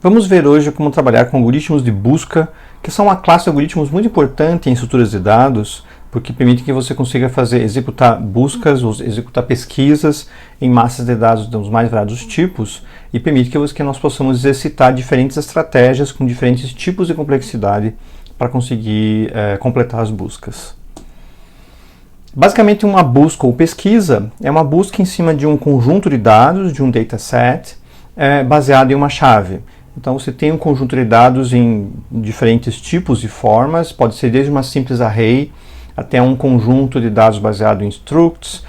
Vamos ver hoje como trabalhar com algoritmos de busca, que são uma classe de algoritmos muito importante em estruturas de dados, porque permite que você consiga executar buscas ou executar pesquisas em massas de dados dos mais variados tipos e permite que nós possamos exercitar diferentes estratégias com diferentes tipos de complexidade para conseguir completar as buscas. Basicamente, uma busca ou pesquisa é uma busca em cima de um conjunto de dados, de um dataset, baseado em uma chave. Então você tem um conjunto de dados em diferentes tipos e formas, pode ser desde uma simples array até um conjunto de dados baseado em structs,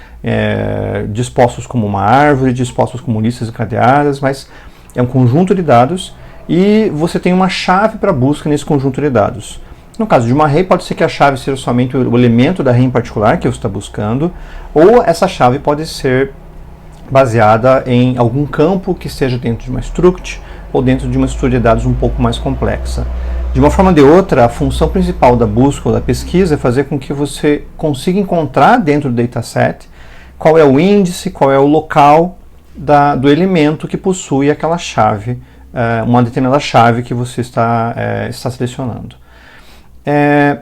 dispostos como uma árvore, dispostos como listas encadeadas, mas é um conjunto de dados e você tem uma chave para busca nesse conjunto de dados. No caso de uma array, pode ser que a chave seja somente o elemento da array em particular que você está buscando, ou essa chave pode ser baseada em algum campo que esteja dentro de uma struct ou dentro de uma estrutura de dados um pouco mais complexa. De uma forma ou de outra, a função principal da busca ou da pesquisa é fazer com que você consiga encontrar dentro do dataset qual é o índice, qual é o local do elemento que possui aquela chave, uma determinada chave que você está selecionando.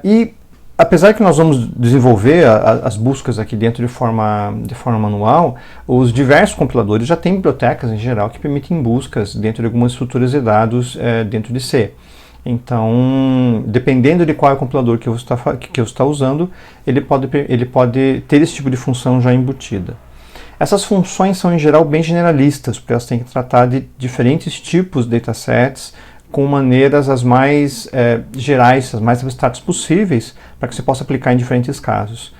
E apesar que nós vamos desenvolver as buscas aqui dentro de forma manual, os diversos compiladores já têm bibliotecas em geral que permitem buscas dentro de algumas estruturas de dados dentro de C. Então, dependendo de qual é o compilador que você está usando, ele pode ter esse tipo de função já embutida. Essas funções são em geral bem generalistas, porque elas têm que tratar de diferentes tipos de datasets, com maneiras as mais gerais, as mais abstratas possíveis, para que você possa aplicar em diferentes casos.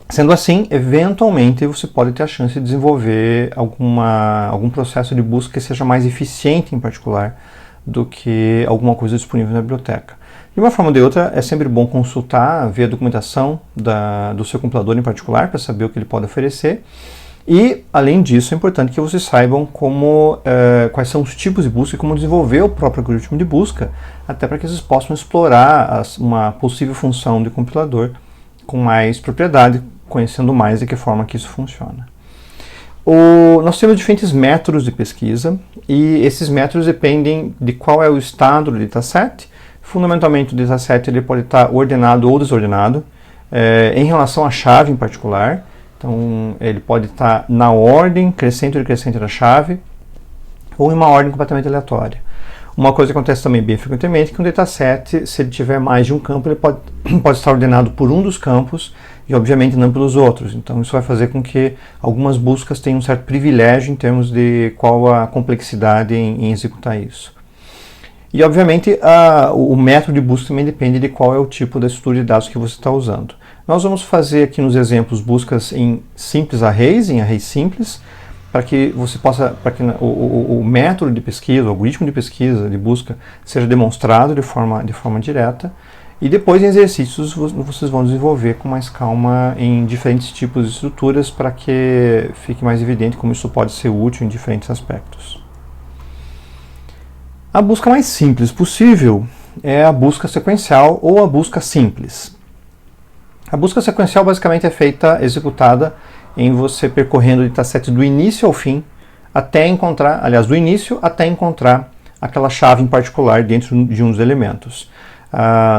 Sendo assim, eventualmente você pode ter a chance de desenvolver algum processo de busca que seja mais eficiente em particular do que alguma coisa disponível na biblioteca. De uma forma ou de outra, é sempre bom consultar, ver a documentação do seu compilador em particular, para saber o que ele pode oferecer. E, além disso, é importante que vocês saibam quais são os tipos de busca e como desenvolver o próprio algoritmo de busca, até para que vocês possam explorar uma possível função de compilador com mais propriedade, conhecendo mais de que forma que isso funciona. Nós temos diferentes métodos de pesquisa, e esses métodos dependem de qual é o estado do dataset. Fundamentalmente, o dataset ele pode estar ordenado ou desordenado, em relação à chave em particular. Então, ele pode estar na ordem crescente ou decrescente da chave, ou em uma ordem completamente aleatória. Uma coisa que acontece também bem frequentemente é que um dataset, se ele tiver mais de um campo, ele pode estar ordenado por um dos campos e, obviamente, não pelos outros. Então, isso vai fazer com que algumas buscas tenham um certo privilégio em termos de qual a complexidade em executar isso. E, obviamente, o método de busca também depende de qual é o tipo da estrutura de dados que você está usando. Nós vamos fazer aqui nos exemplos buscas em simples arrays, em arrays simples, para que o método de pesquisa, o algoritmo de pesquisa, de busca, seja demonstrado de forma direta. E depois, em exercícios, vocês vão desenvolver com mais calma em diferentes tipos de estruturas para que fique mais evidente como isso pode ser útil em diferentes aspectos. A busca mais simples possível é a busca sequencial ou a busca simples. A busca sequencial basicamente é executada em você percorrendo o dataset do início ao fim, do início até encontrar aquela chave em particular dentro de um dos elementos.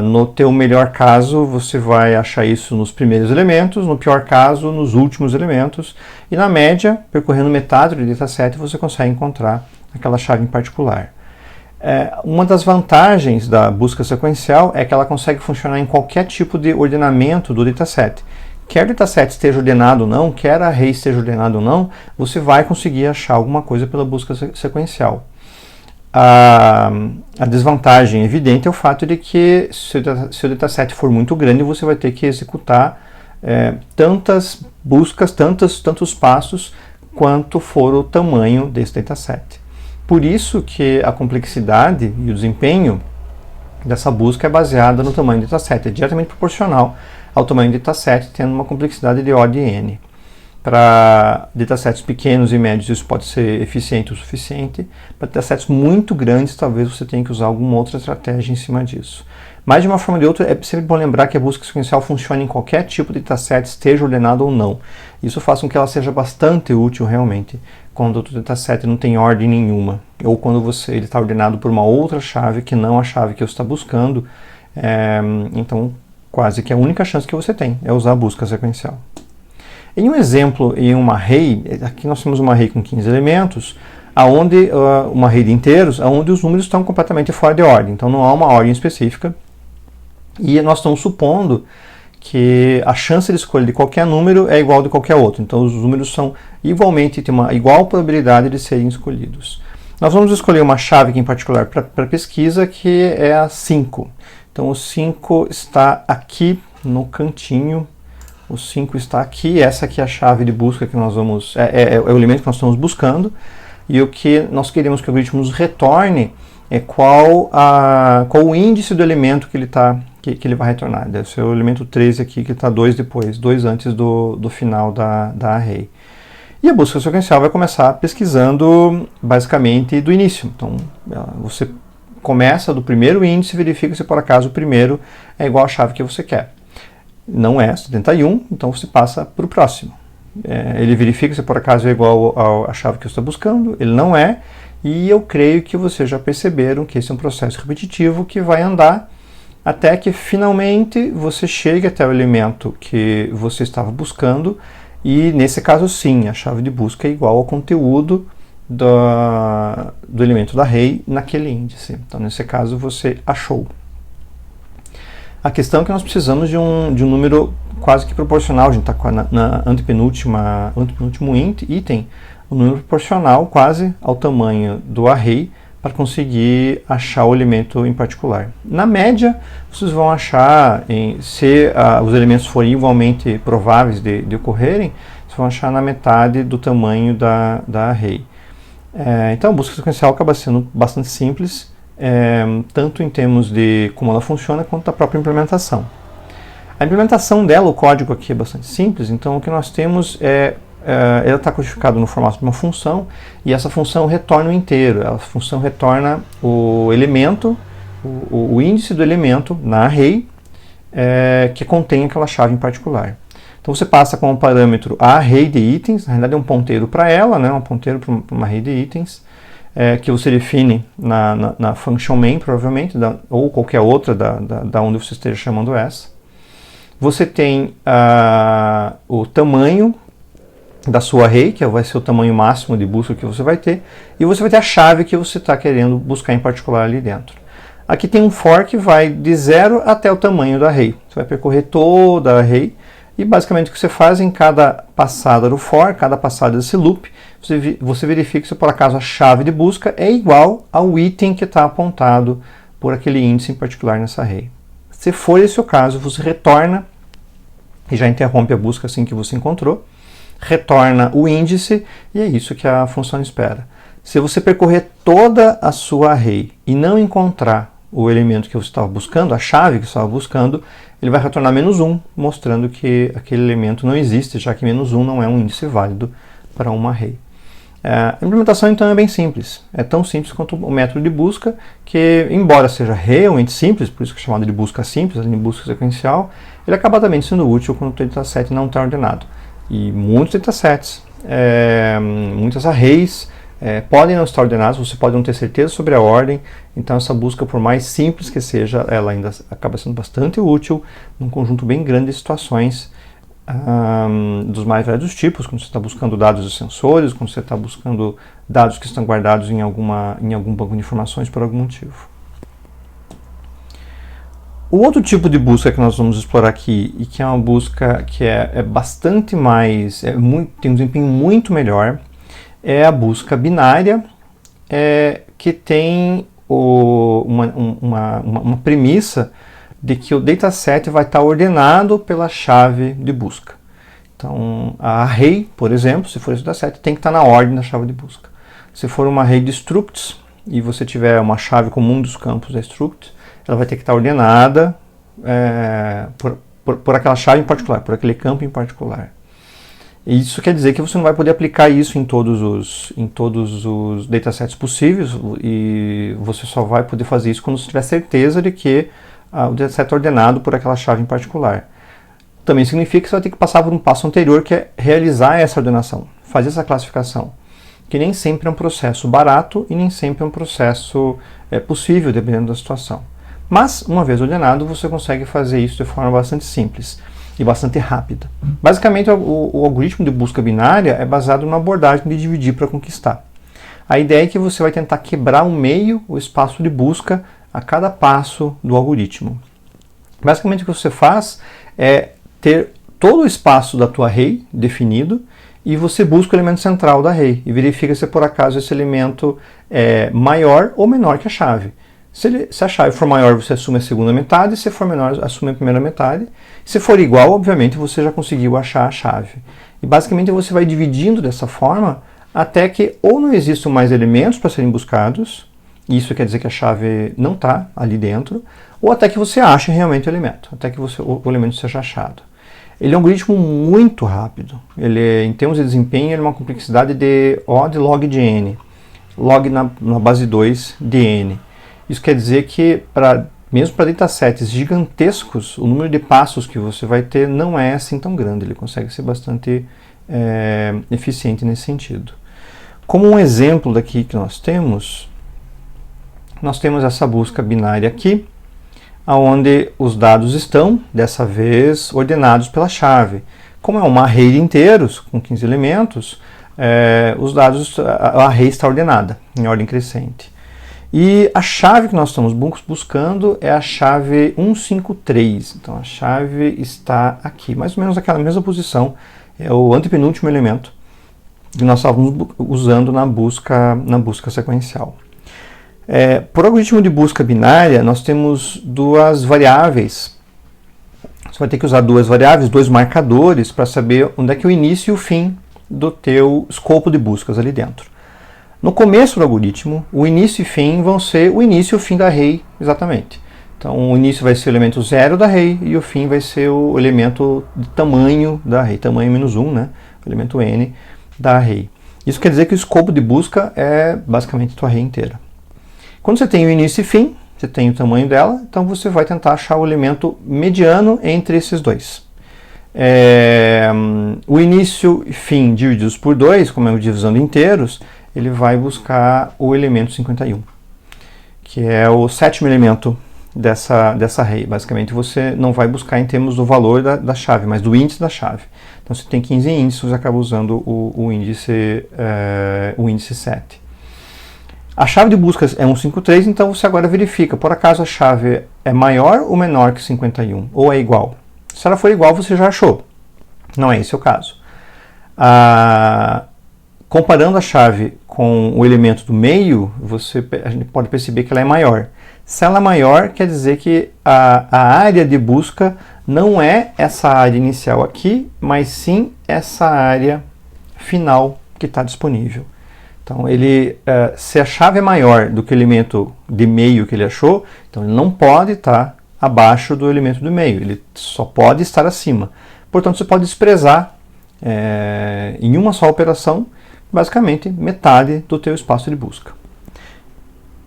No teu melhor caso, você vai achar isso nos primeiros elementos, no pior caso, nos últimos elementos, e na média, percorrendo metade do dataset, você consegue encontrar aquela chave em particular. Uma das vantagens da busca sequencial é que ela consegue funcionar em qualquer tipo de ordenamento do dataset. Quer o dataset esteja ordenado ou não, quer a array esteja ordenado ou não, você vai conseguir achar alguma coisa pela busca sequencial. A desvantagem evidente é o fato de que se o dataset for muito grande, você vai ter que executar tantas buscas, tantos passos, quanto for o tamanho desse dataset. Por isso que a complexidade e o desempenho dessa busca é baseada no tamanho do dataset, é diretamente proporcional ao tamanho do dataset, tendo uma complexidade de ordem n. Para datasets pequenos e médios isso pode ser eficiente o suficiente, para datasets muito grandes talvez você tenha que usar alguma outra estratégia em cima disso. Mas de uma forma ou de outra, é sempre bom lembrar que a busca sequencial funciona em qualquer tipo de dataset, esteja ordenado ou não. Isso faz com que ela seja bastante útil realmente quando o dataset não tem ordem nenhuma, ou quando ele está ordenado por uma outra chave que não a chave que você está buscando. Então, quase que a única chance que você tem é usar a busca sequencial. Em um exemplo, em uma array, aqui nós temos uma array com 15 elementos, uma array de inteiros, onde os números estão completamente fora de ordem. Então não há uma ordem específica. E nós estamos supondo que a chance de escolha de qualquer número é igual de qualquer outro. Então os números são têm uma igual probabilidade de serem escolhidos. Nós vamos escolher uma chave aqui em particular para pesquisa, que é a 5. Então o 5 está aqui no cantinho. O 5 está aqui. Essa aqui é a chave de busca que nós vamos... é o elemento que nós estamos buscando. E o que nós queremos que o algoritmo nos retorne é qual o índice do elemento que ele vai retornar. Deve ser o elemento 13 aqui, que está 2 depois, 2 antes do final da array. E a busca sequencial vai começar pesquisando basicamente do início. Então, você começa do primeiro índice e verifica se por acaso o primeiro é igual à chave que você quer. Não é 71, então você passa para o próximo. Ele verifica se por acaso é igual à chave que você está buscando, ele não é, e eu creio que vocês já perceberam que esse é um processo repetitivo que vai andar até que finalmente você chegue até o elemento que você estava buscando, e nesse caso sim, a chave de busca é igual ao conteúdo do elemento da array naquele índice. Então nesse caso você achou. A questão é que nós precisamos de um número quase que proporcional. A gente está na antepenúltimo item, um número proporcional quase ao tamanho do array para conseguir achar o elemento em particular. Na média, vocês vão achar, se os elementos forem igualmente prováveis de ocorrerem, vocês vão achar na metade do tamanho da array. Então a busca sequencial acaba sendo bastante simples, tanto em termos de como ela funciona, quanto da própria implementação. A implementação dela, o código aqui é bastante simples, então o que nós temos ela está codificado no formato de uma função, e essa função retorna o inteiro. A função retorna o elemento, o índice do elemento na array, que contém aquela chave em particular. Então você passa como parâmetro a array de itens, na realidade é um ponteiro para ela, um ponteiro para uma array de itens, que você define na function main, provavelmente, ou qualquer outra da onde você esteja chamando essa. Você tem o tamanho da sua array, que vai ser o tamanho máximo de busca que você vai ter, e você vai ter a chave que você está querendo buscar em particular ali dentro. Aqui tem um for que vai de 0 até o tamanho da array. Você vai percorrer toda a array, e basicamente o que você faz em cada passada do for, cada passada desse loop, você verifica se por acaso a chave de busca é igual ao item que está apontado por aquele índice em particular nessa array. Se for esse o caso, você retorna, e já interrompe a busca assim que você encontrou, retorna o índice, e é isso que a função espera. Se você percorrer toda a sua array e não encontrar o elemento que você estava buscando, a chave que você estava buscando, ele vai retornar -1, mostrando que aquele elemento não existe, já que -1 não é um índice válido para uma array. A implementação então é bem simples, é tão simples quanto o método de busca, que embora seja realmente simples, por isso que é chamado de busca simples, de busca sequencial, ele acaba também sendo útil quando o dataset não está ordenado. E muitos datasets, muitas arrays podem não estar ordenados, você pode não ter certeza sobre a ordem, então essa busca, por mais simples que seja, ela ainda acaba sendo bastante útil num conjunto bem grande de situações, dos mais variados tipos, quando você está buscando dados de sensores, quando você está buscando dados que estão guardados em algum banco de informações por algum motivo. O outro tipo de busca que nós vamos explorar aqui, e que é uma busca que é bastante mais, tem um desempenho muito melhor, é a busca binária, que tem uma premissa de que o dataset vai estar ordenado pela chave de busca. Então, a array, por exemplo, se for esse dataset, tem que estar na ordem da chave de busca. Se for uma array de structs, e você tiver uma chave comum dos campos da struct, ela vai ter que estar ordenada por aquela chave em particular, por aquele campo em particular. E isso quer dizer que você não vai poder aplicar isso em todos os datasets possíveis, e você só vai poder fazer isso quando você tiver certeza de que o dataset é ordenado por aquela chave em particular. Também significa que você vai ter que passar por um passo anterior, que é realizar essa ordenação, fazer essa classificação. que nem sempre é um processo barato e nem sempre é um processo possível, dependendo da situação. Mas, uma vez ordenado, você consegue fazer isso de forma bastante simples e bastante rápida. Basicamente, o algoritmo de busca binária é baseado na abordagem de dividir para conquistar. A ideia é que você vai tentar quebrar ao meio o espaço de busca a cada passo do algoritmo. Basicamente, o que você faz é ter todo o espaço da tua array definido e você busca o elemento central da array e verifica se por acaso esse elemento é maior ou menor que a chave. Se a chave for maior, você assume a segunda metade, se for menor, assume a primeira metade. Se for igual, obviamente, você já conseguiu achar a chave. E basicamente você vai dividindo dessa forma até que ou não existam mais elementos para serem buscados, isso quer dizer que a chave não está ali dentro, ou até que você ache realmente o elemento, até que o elemento seja achado. Ele é um algoritmo muito rápido. Ele, em termos de desempenho, ele é uma complexidade de O de log de n, log na base 2 de n. Isso quer dizer que, mesmo para datasets gigantescos, o número de passos que você vai ter não é assim tão grande. Ele consegue ser bastante eficiente nesse sentido. Como um exemplo daqui que nós temos essa busca binária aqui, onde os dados estão, dessa vez, ordenados pela chave. Como é uma array de inteiros, com 15 elementos, a array está ordenada, em ordem crescente. E a chave que nós estamos buscando é a chave 153. Então a chave está aqui, mais ou menos naquela mesma posição. É o antepenúltimo elemento que nós estávamos usando na busca sequencial. Por algoritmo de busca binária, nós temos duas variáveis. Você vai ter que usar duas variáveis, dois marcadores, para saber onde é que é o início e o fim do teu escopo de buscas ali dentro. No começo do algoritmo, o início e fim vão ser o início e o fim da array, exatamente. Então, o início vai ser o elemento 0 da array e o fim vai ser o elemento de tamanho da array, tamanho menos 1, né? O elemento n da array. Isso quer dizer que o escopo de busca é basicamente a tua array inteira. Quando você tem o início e fim, você tem o tamanho dela, então você vai tentar achar o elemento mediano entre esses dois. O início e fim divididos por 2, como é uma divisão de inteiros, ele vai buscar o elemento 51, que é o sétimo elemento dessa array. Basicamente, você não vai buscar em termos do valor da chave, mas do índice da chave. Então, se tem 15 índices, você acaba usando o índice 7. A chave de buscas é 153, então você agora verifica, por acaso a chave é maior ou menor que 51, ou é igual. Se ela for igual, você já achou. Não é esse o caso. Comparando a chave com o elemento do meio, a gente pode perceber que ela é maior. Se ela é maior, quer dizer que a área de busca não é essa área inicial aqui, mas sim essa área final que está disponível. Então, se a chave é maior do que o elemento de meio que ele achou, então ele não pode estar abaixo do elemento do meio, ele só pode estar acima. Portanto, você pode desprezar em uma só operação, basicamente, metade do teu espaço de busca.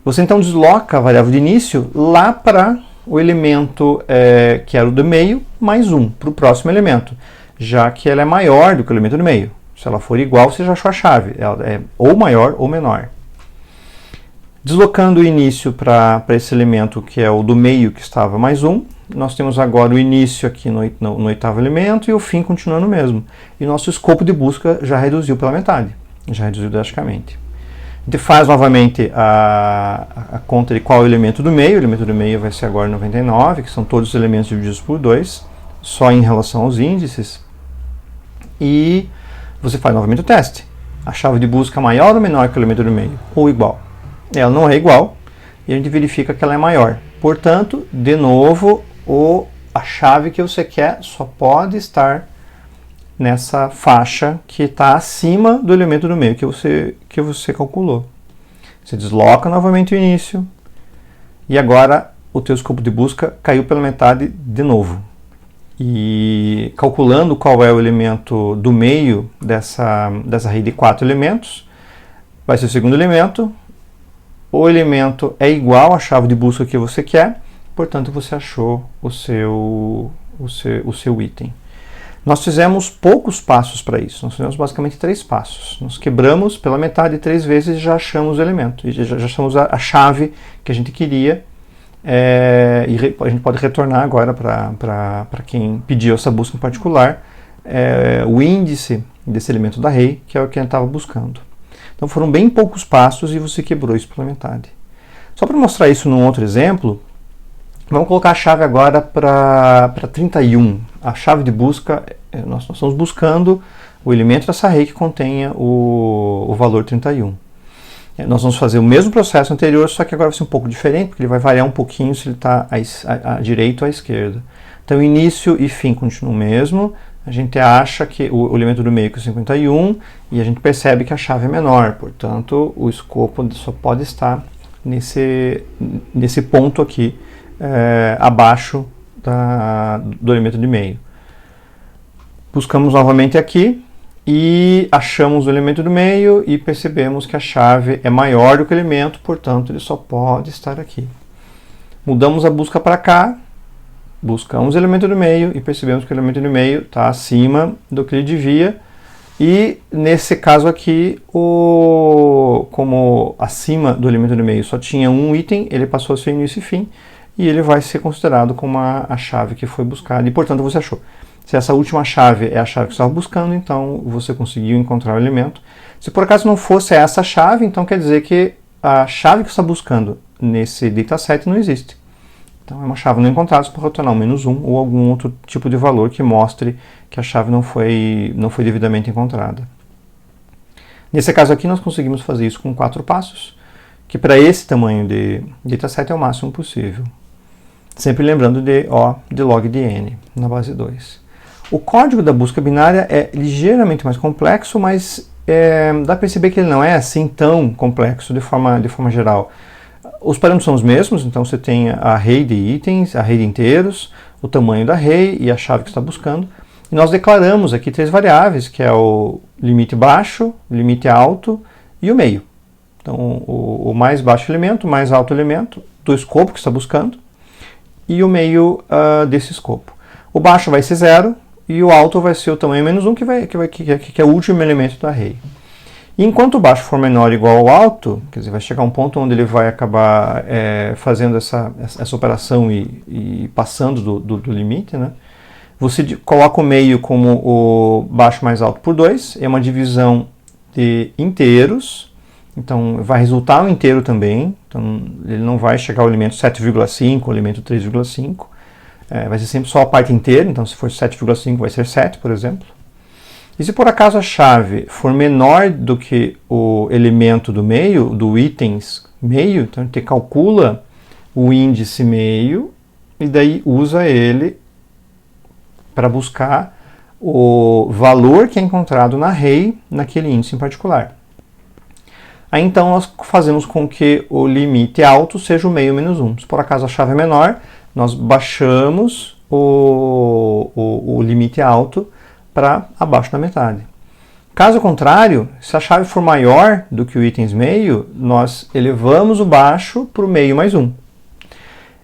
Você então desloca a variável de início lá para o elemento que era o do meio, mais 1, para o próximo elemento, já que ela é maior do que o elemento do meio. Se ela for igual, você já achou a chave, ela é ou maior ou menor. Deslocando o início para esse elemento que é o do meio, que estava mais 1, nós temos agora o início aqui no oitavo elemento e o fim continuando o mesmo. E nosso escopo de busca já reduziu pela metade, já reduziu drasticamente. A gente faz novamente a conta de qual é o elemento do meio. O elemento do meio vai ser agora 99, que são todos os elementos divididos por 2, só em relação aos índices. E você faz novamente o teste. A chave de busca é maior ou menor que o elemento do meio? Ou igual? Ela não é igual e a gente verifica que ela é maior. Portanto, de novo, a chave que você quer só pode estar nessa faixa que está acima do elemento do meio que você calculou. Você desloca novamente o início e agora o teu escopo de busca caiu pela metade de novo. E calculando qual é o elemento do meio dessa array de 4 elementos, vai ser o segundo elemento. O elemento é igual à chave de busca que você quer, portanto você achou o seu item. Nós fizemos poucos passos para isso, nós fizemos basicamente 3 passos. Nós quebramos pela metade 3 vezes e já achamos o elemento, e já achamos a chave que a gente queria, e a gente pode retornar agora para quem pediu essa busca em particular, o índice desse elemento da array, que é o que a gente estava buscando. Então foram bem poucos passos e você quebrou isso pela metade. Só para mostrar isso num outro exemplo, vamos colocar a chave agora para 31. A chave de busca, nós estamos buscando o elemento dessa array que contenha o valor 31. Nós vamos fazer o mesmo processo anterior, só que agora vai ser um pouco diferente, porque ele vai variar um pouquinho se ele está à direita ou à esquerda. Então início e fim continuam o mesmo. A gente acha que o elemento do meio que é 51 e a gente percebe que a chave é menor, portanto o escopo só pode estar nesse ponto aqui, abaixo do elemento de meio. Buscamos novamente aqui e achamos o elemento do meio e percebemos que a chave é maior do que o elemento, portanto ele só pode estar aqui. Mudamos a busca para cá, buscamos o elemento do meio e percebemos que o elemento do meio está acima do que ele devia. E nesse caso aqui, como acima do elemento do meio só tinha um item, ele passou a ser início e fim, e ele vai ser considerado como a chave que foi buscada, e portanto você achou. Se essa última chave é a chave que você estava buscando, então você conseguiu encontrar o elemento. Se por acaso não fosse essa chave, então quer dizer que a chave que você está buscando nesse dataset não existe. Então é uma chave não encontrada, você pode retornar um -1 ou algum outro tipo de valor que mostre que a chave não foi devidamente encontrada. Nesse caso aqui nós conseguimos fazer isso com 4 passos, que para esse tamanho de dataset é o máximo possível. Sempre lembrando de O de log de n na base 2. O código da busca binária é ligeiramente mais complexo, mas dá para perceber que ele não é assim tão complexo de forma geral. Os parâmetros são os mesmos, então você tem a array de itens, a array de inteiros, o tamanho da array e a chave que está buscando. E nós declaramos aqui 3 variáveis, que é o limite baixo, limite alto e o meio. Então o mais baixo elemento, o mais alto elemento do escopo que está buscando e o meio desse escopo. O baixo vai ser 0 e o alto vai ser o tamanho -1, que é o último elemento da array. E enquanto o baixo for menor ou igual ao alto, quer dizer, vai chegar um ponto onde ele vai acabar fazendo essa operação e passando do limite, né? Você coloca o meio como o baixo mais alto por 2, é uma divisão de inteiros, então vai resultar um inteiro também, então ele não vai chegar ao elemento 7,5, ao elemento 3,5, vai ser sempre só a parte inteira, então se for 7,5 vai ser 7, por exemplo. E se por acaso a chave for menor do que o elemento do meio, do itens meio, então a gente calcula o índice meio e daí usa ele para buscar o valor que é encontrado na array naquele índice em particular. Aí então nós fazemos com que o limite alto seja o meio -1. Se por acaso a chave é menor, nós baixamos o limite alto para abaixo da metade. Caso contrário, se a chave for maior do que o itens meio, nós elevamos o baixo para o meio mais 1.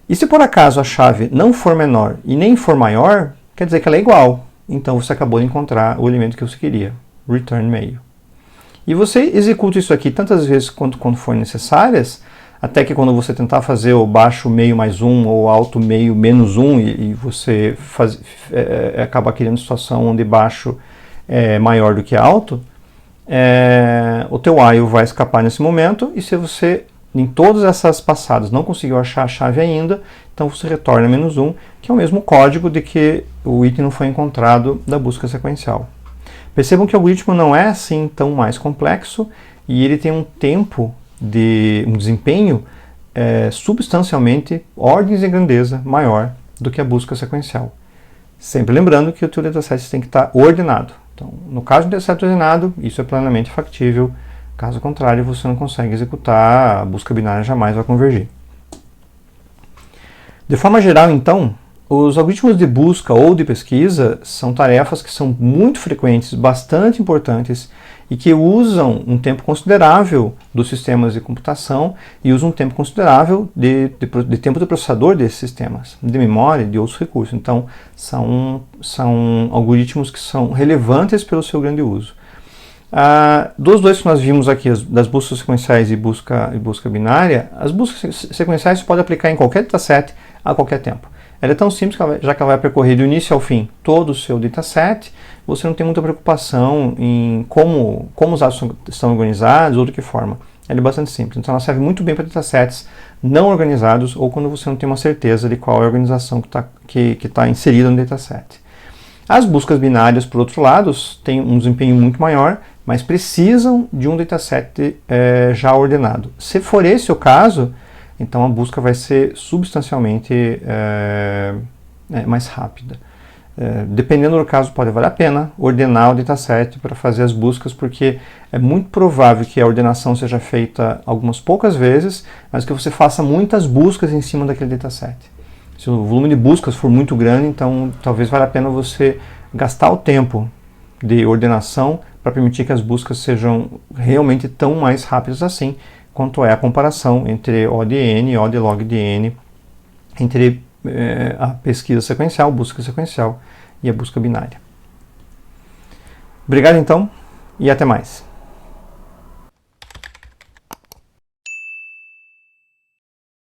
E se por acaso a chave não for menor e nem for maior, quer dizer que ela é igual. Então você acabou de encontrar o elemento que você queria, return meio. E você executa isso aqui tantas vezes quanto for necessárias, até que quando você tentar fazer o baixo meio mais 1 ou alto meio -1 e você acaba criando situação onde baixo é maior do que alto, o teu while vai escapar nesse momento, e se você em todas essas passadas não conseguiu achar a chave ainda, então você retorna -1, que é o mesmo código de que o item não foi encontrado da busca sequencial. Percebam que o algoritmo não é assim tão mais complexo e ele tem um tempo um desempenho substancialmente, ordens de grandeza maior do que a busca sequencial. Sempre lembrando que o teu dataset tem que estar ordenado. Então, no caso de dataset ordenado, isso é plenamente factível. Caso contrário, você não consegue executar, a busca binária jamais vai convergir. De forma geral, então, Os algoritmos de busca ou de pesquisa são tarefas que são muito frequentes, bastante importantes e que usam um tempo considerável dos sistemas de computação e usam um tempo considerável de tempo do processador desses sistemas, de memória e de outros recursos. Então, são algoritmos que são relevantes pelo seu grande uso. Dos dois que nós vimos aqui, das buscas sequenciais e busca binária, as buscas sequenciais você pode aplicar em qualquer dataset a qualquer tempo. Ela é tão simples que já que ela vai percorrer do início ao fim todo o seu dataset, você não tem muita preocupação em como os dados estão organizados ou de que forma. Ela é bastante simples. Então ela serve muito bem para datasets não organizados ou quando você não tem uma certeza de qual é a organização que está inserida no dataset. As buscas binárias, por outro lado, têm um desempenho muito maior, mas precisam de um dataset já ordenado. Se for esse o caso, então a busca vai ser substancialmente mais rápida. Dependendo do caso, pode valer a pena ordenar o dataset para fazer as buscas, porque é muito provável que a ordenação seja feita algumas poucas vezes, mas que você faça muitas buscas em cima daquele dataset. Se o volume de buscas for muito grande, então talvez valha a pena você gastar o tempo de ordenação para permitir que as buscas sejam realmente tão mais rápidas assim, quanto é a comparação entre O de n e O de log de n, entre a pesquisa sequencial, busca sequencial e a busca binária. Obrigado então e até mais.